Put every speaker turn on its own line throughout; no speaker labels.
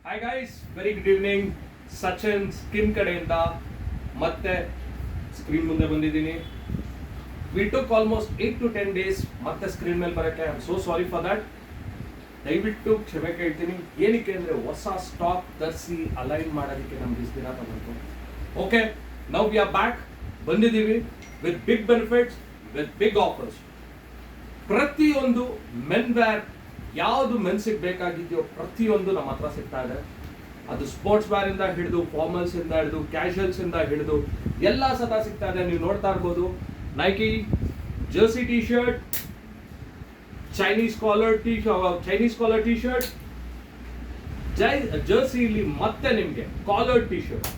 Hi guys, very good evening. Sachin skin ಕಡೆಯಿಂದ ಮತ್ತೆ screen ಮುಂದೆ ಬಂದಿದ್ದೀನಿ. We took almost 8 to 10 days ಮತ್ತೆ ಸ್ಕ್ರೀನ್ ಮೇಲೆ ಬರೋಕ್ಕೆ. I am so sorry for that. ದಯವಿಟ್ಟು ಕ್ಷಮೆ ಕೇಳ್ತೀನಿ. ಏನಕ್ಕೆ ಅಂದರೆ ಹೊಸ ಸ್ಟಾಕ್ ತರಿಸಿ ಅಲೈನ್ ಮಾಡೋದಕ್ಕೆ ನಮ್ಗೆ ಇಷ್ಟು ದಿನ ತಗೊಂಡು. Okay, now we are back. ಬಂದಿದ್ದೀವಿ with big benefits, with big offers. ಪ್ರತಿಯೊಂದು ಮೆನ್ ವೇರ್ ಯಾವುದು ಮೆನ್ಸಿಗೆ ಬೇಕಾಗಿದೆಯೋ ಪ್ರತಿಯೊಂದು ನಮ್ಮ ಹತ್ರ ಸಿಗ್ತಾ ಇದೆ. ಅದು ಸ್ಪೋರ್ಟ್ಸ್ ವೇರ್ ಇಂದ ಹಿಡಿದು ಫಾರ್ಮಲ್ಸ್ ಇಂದ ಹಿಡಿದು ಕ್ಯಾಶುಯಲ್ಸ್ ಇಂದ ಹಿಡಿದು ಎಲ್ಲ ಸದಾ ಸಿಗ್ತಾ ಇದೆ. ನೀವು ನೋಡ್ತಾ ಇರ್ಬೋದು, Nike jersey T shirt, Chinese collar T shirt, ಜರ್ಸಿಲಿ ಮತ್ತೆ ನಿಮಗೆ collar T shirt,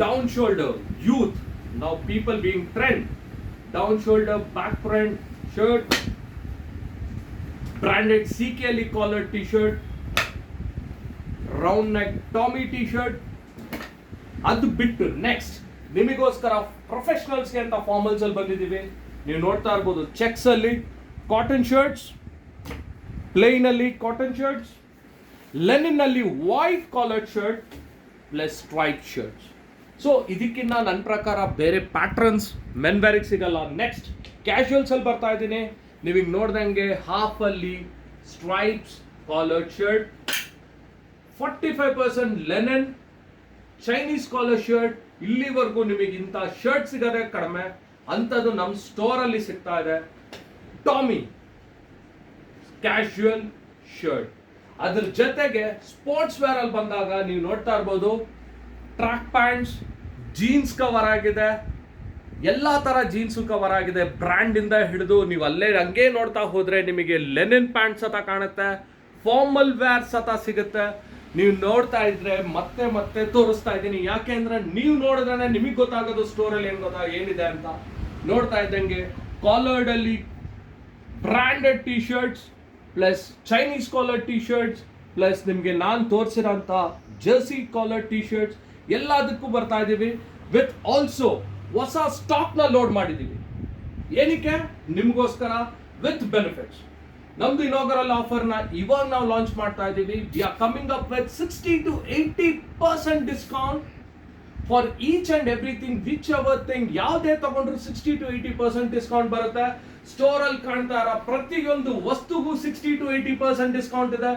down shoulder youth, now people being trend, down shoulder back front shirt, branded CKLE collar t-shirt, round neck Tommy t-shirt. ಅದು ಬಿಟ್ಟು next ನಿಮಗೋಸ್ಕರ ಪ್ರೊಫೆಷನಲ್ಸ್ಗೆ ಅಂತ formals ಅಲ್ಲಿ ಬಂದಿದ್ದೀವಿ. ನೀವು ನೋಡ್ತಾ ಇರ್ಬೋದು, ಚೆಕ್ಸ್ ಅಲ್ಲಿ ಕಾಟನ್ ಶರ್ಟ್ಸ್, ಪ್ಲೇನ್ ಅಲ್ಲಿ ಕಾಟನ್ ಶರ್ಟ್ಸ್, ಲೆನಿನ್ ಅಲ್ಲಿ white collared shirt plus stripe shirts. So ಇದಕ್ಕಿಂತ ನನ್ನ ಪ್ರಕಾರ ಬೇರೆ ಪ್ಯಾಟ್ರನ್ಸ್ ಮೆನ್ ವೇರಿಗೆ ಸಿಗಲ್ಲ. ನೆಕ್ಸ್ಟ್ ಕ್ಯಾಶುಯಲ್ಸ್ ಅಲ್ಲಿ ಬರ್ತಾ ಇದ್ದೀನಿ. ನೀವೀಗ ನೋಡ್ದಂಗೆ ಹಾಫ್ ಅಲ್ಲಿ stripes collared shirt, 45% linen Chinese collar shirt. ಇಲ್ಲಿವರೆಗೂ ನಿಮಗೆ ಇಂಥ ಶರ್ಟ್ ಸಿಗೋದೇ ಕಡಿಮೆ, ಅಂಥದ್ದು ನಮ್ಮ ಸ್ಟೋರ್ ಅಲ್ಲಿ ಸಿಗ್ತಾ ಇದೆ. ಟಾಮಿ ಕ್ಯಾಶುಯಲ್ ಶರ್ಟ್, ಅದ್ರ ಜೊತೆಗೆ ಸ್ಪೋರ್ಟ್ಸ್ ವೇರ್ ಅಲ್ಲಿ ಬಂದಾಗ ನೀವು ನೋಡ್ತಾ ಇರ್ಬೋದು, ಟ್ರ್ಯಾಕ್ ಪ್ಯಾಂಟ್ಸ್, ಜೀನ್ಸ್ ಕವರ್ ಆಗಿದೆ, ಎಲ್ಲ ತರ ಜೀನ್ಸು ಕವರ್ ಆಗಿದೆ. ಬ್ರ್ಯಾಂಡ್ ಇಂದ ಹಿಡಿದು ನೀವು ಅಲ್ಲೇ ಹಂಗೆ ನೋಡ್ತಾ ಹೋದ್ರೆ ನಿಮಗೆ ಲೆನಿನ್ ಪ್ಯಾಂಟ್ ಸತ ಕಾಣುತ್ತೆ, ಫಾರ್ಮಲ್ ವೇರ್ ಸತ ಸಿಗುತ್ತೆ. ನೀವು ನೋಡ್ತಾ ಇದ್ರೆ ಮತ್ತೆ ಮತ್ತೆ ತೋರಿಸ್ತಾ ಇದ್ದೀನಿ, ಯಾಕೆ ಅಂದ್ರೆ ನೀವು ನೋಡಿದ್ರೆ ನಿಮಗೆ ಗೊತ್ತಾಗೋದು ಸ್ಟೋರಲ್ಲಿ ಏನಿದೆ ಅಂತ. ನೋಡ್ತಾ ಇದ್ದಂಗೆ ಕಾಲರ್ಡ್ ಅಲ್ಲಿ branded T shirts plus Chinese collar T shirts plus ನಿಮಗೆ ನಾನು ತೋರಿಸಿರೋಂಥ ಜರ್ಸಿ ಕಾಲರ್ ಟಿ ಶರ್ಟ್ಸ್ ಎಲ್ಲದಕ್ಕೂ ಬರ್ತಾ ಇದ್ದೀವಿ. ವಿತ್ ಆಲ್ಸೋ ಹೊಸ ಸ್ಟಾಕ್ ನ ಲೋಡ್ ಮಾಡಿದ್ದೀವಿ. ಏನಕ್ಕೆ? ನಿಮಗೋಸ್ಕರ ವಿತ್ ಬೆನಿಫಿಟ್ಸ್. ನಮ್ದು ಇನಾಗರಲ್ ಆಫರ್ ನ ಇವಾಗ ನಾವು ಲಾಂಚ್ ಮಾಡ್ತಾ ಇದ್ದೀವಿ. We are coming up with 60 to 80% discount for each and everything, which ever thing. ಯಾವುದೇ ತಗೊಂಡ್ರು 60 to 80% ಡಿಸ್ಕೌಂಟ್ ಬರುತ್ತೆ. ಸ್ಟೋರ್ ಅಲ್ಲಿ ಕಾಣ್ತಾ ಇರೋ ಪ್ರತಿಯೊಂದು ವಸ್ತುಗೂ 60 to 80% ಡಿಸ್ಕೌಂಟ್ ಇದೆ.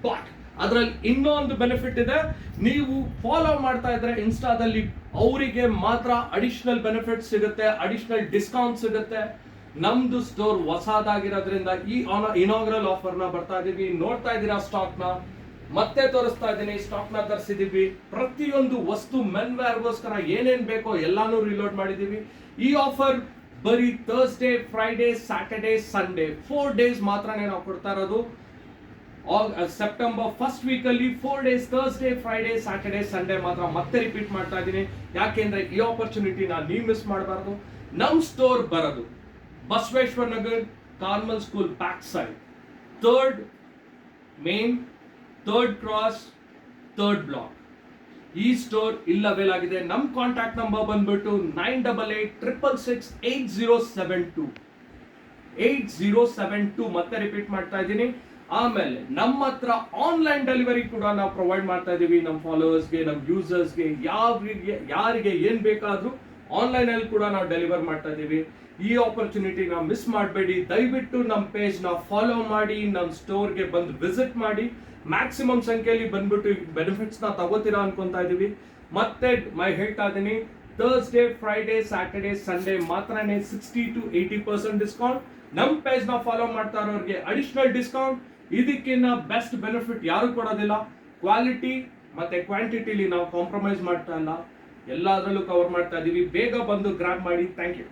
ಬಟ್ ಅದರಲ್ಲಿ ಇನ್ನೊಂದು ಬೆನಿಫಿಟ್ ಇದೆ. ನೀವು ಫಾಲೋ ಮಾಡ್ತಾ ಇದ್ರೆ ಇನ್ಸ್ಟಾದಲ್ಲಿ ಅವರಿಗೆ ಮಾತ್ರ ಅಡಿಷನಲ್ ಬೆನಿಫಿಟ್ ಸಿಗುತ್ತೆ, ಅಡಿಷನಲ್ ಡಿಸ್ಕೌಂಟ್ ಸಿಗುತ್ತೆ. ನಮ್ದು ಸ್ಟೋರ್ ಹೊಸದಾಗಿರೋದ್ರಿಂದ ಈ ಇನಾಗ್ರಲ್ ಆಫರ್ ನ ಬರ್ತಾ ಇದೀವಿ. ನೋಡ್ತಾ ಇದ್ದೀರಾ ಸ್ಟಾಕ್ ನ, ಮತ್ತೆ ತೋರಿಸ್ತಾ ಇದ್ದೀನಿ. ಸ್ಟಾಕ್ ನ ತರಿಸಿದೀವಿ. ಪ್ರತಿಯೊಂದು ವಸ್ತು ಮೆನ್ ವೇರ್ಗೋಸ್ಕರ ಏನೇನ್ ಬೇಕೋ ಎಲ್ಲಾನು ರಿಲೋಡ್ ಮಾಡಿದೀವಿ. ಈ ಆಫರ್ ಬರೀ Thursday, Friday, Saturday, Sunday 4 days ಮಾತ್ರನೇ ನಾವು ಕೊಡ್ತಾ ಇರೋದು. ಸೆಪ್ಟೆಂಬರ್ ಫಸ್ಟ್ ವೀಕ್ ಅಲ್ಲಿ 4 days, Thursday, Friday, Saturday, Sunday ಮಾತ್ರ. ಮತ್ತೆ ರಿಪೀಟ್ ಮಾಡ್ತಾ ಇದ್ದೀನಿ, ಯಾಕೆಂದ್ರೆ ಈ ಆಪರ್ಚುನಿಟಿನ ನೀವು ಮಿಸ್ ಮಾಡಬಾರ್ದು. ನಮ್ ಸ್ಟೋರ್ ಬರೋದು Basaveshwara Nagar, Carmel school back side, 3rd main, 3rd cross, 3rd block. ಈ ಸ್ಟೋರ್ ಇಲ್ಲಿ ಅವೈಲ್ ಆಗಿದೆ. ನಮ್ ಕಾಂಟ್ಯಾಕ್ಟ್ ನಂಬರ್ ಬಂದ್ಬಿಟ್ಟು 9886668072 8072. ಮತ್ತೆ ರಿಪೀಟ್ ಮಾಡ್ತಾ ಇದ್ದೀನಿ. ಆಮೇಲೆ ನಮ್ಮ ಹತ್ರ ಆನ್ಲೈನ್ ಡೆಲಿವರಿ ಕೂಡ ನಾವು ಪ್ರೊವೈಡ್ ಮಾಡ್ತಾ ಇದೀವಿ. ನಮ್ಮ ಫಾಲೋವರ್ಸ್ಗೆ, ನಮ್ಮ ಯೂಸರ್ಸ್ಗೆ, ಯಾರಿಗೆ ಏನ್ ಬೇಕಾದ್ರೂ ಆನ್ಲೈನ್ ಅಲ್ಲಿ ಕೂಡ ನಾವು ಡೆಲಿವರ್ ಮಾಡ್ತಾ ಇದೀವಿ. ಈ ಆಪರ್ಚುನಿಟಿ ನಾವು ಮಿಸ್ ಮಾಡಬೇಡಿ. ದಯವಿಟ್ಟು ನಮ್ಮ ಪೇಜ್ ನ ಫಾಲೋ ಮಾಡಿ, ನಮ್ಮ ಸ್ಟೋರ್ಗೆ ಬಂದು ವಿಸಿಟ್ ಮಾಡಿ. ಮ್ಯಾಕ್ಸಿಮಮ್ ಸಂಖ್ಯೆಯಲ್ಲಿ ಬಂದ್ಬಿಟ್ಟು ಬೆನಿಫಿಟ್ಸ್ ನ ತಗೋತೀರಾ ಅನ್ಕೊಂತಾ ಇದೀವಿ. ಮತ್ತೆ ಹೇಳ್ತಾ ಇದ್ದೀನಿ, ಥರ್ಸ್ಡೇ, ಫ್ರೈಡೇ, ಸ್ಯಾಟರ್ಡೇ, ಸಂಡೇ ಮಾತ್ರನೇ 60 to 80% ಡಿಸ್ಕೌಂಟ್. ನಮ್ಮ ಪೇಜ್ ನ ಫಾಲೋ ಮಾಡ್ತಾ ಇರೋರಿಗೆ ಅಡಿಷನಲ್ ಡಿಸ್ಕೌಂಟ್. ಇದಕ್ಕಿಂತ ಬೆಸ್ಟ್ ಬೆನಿಫಿಟ್ ಯಾರು ಕೊಡೋದಿಲ್ಲ. ಕ್ವಾಲಿಟಿ ಮತ್ತೆ ಕ್ವಾಂಟಿಟಿಲಿ ನಾವು ಕಾಂಪ್ರಮೈಸ್ ಮಾಡ್ತಾ ಇಲ್ಲ, ಎಲ್ಲದರಲ್ಲೂ ಕವರ್ ಮಾಡ್ತಾ ಇದೀವಿ. ಬೇಗ ಬಂದು ಗ್ರಾಬ್ ಮಾಡಿ. Thank you.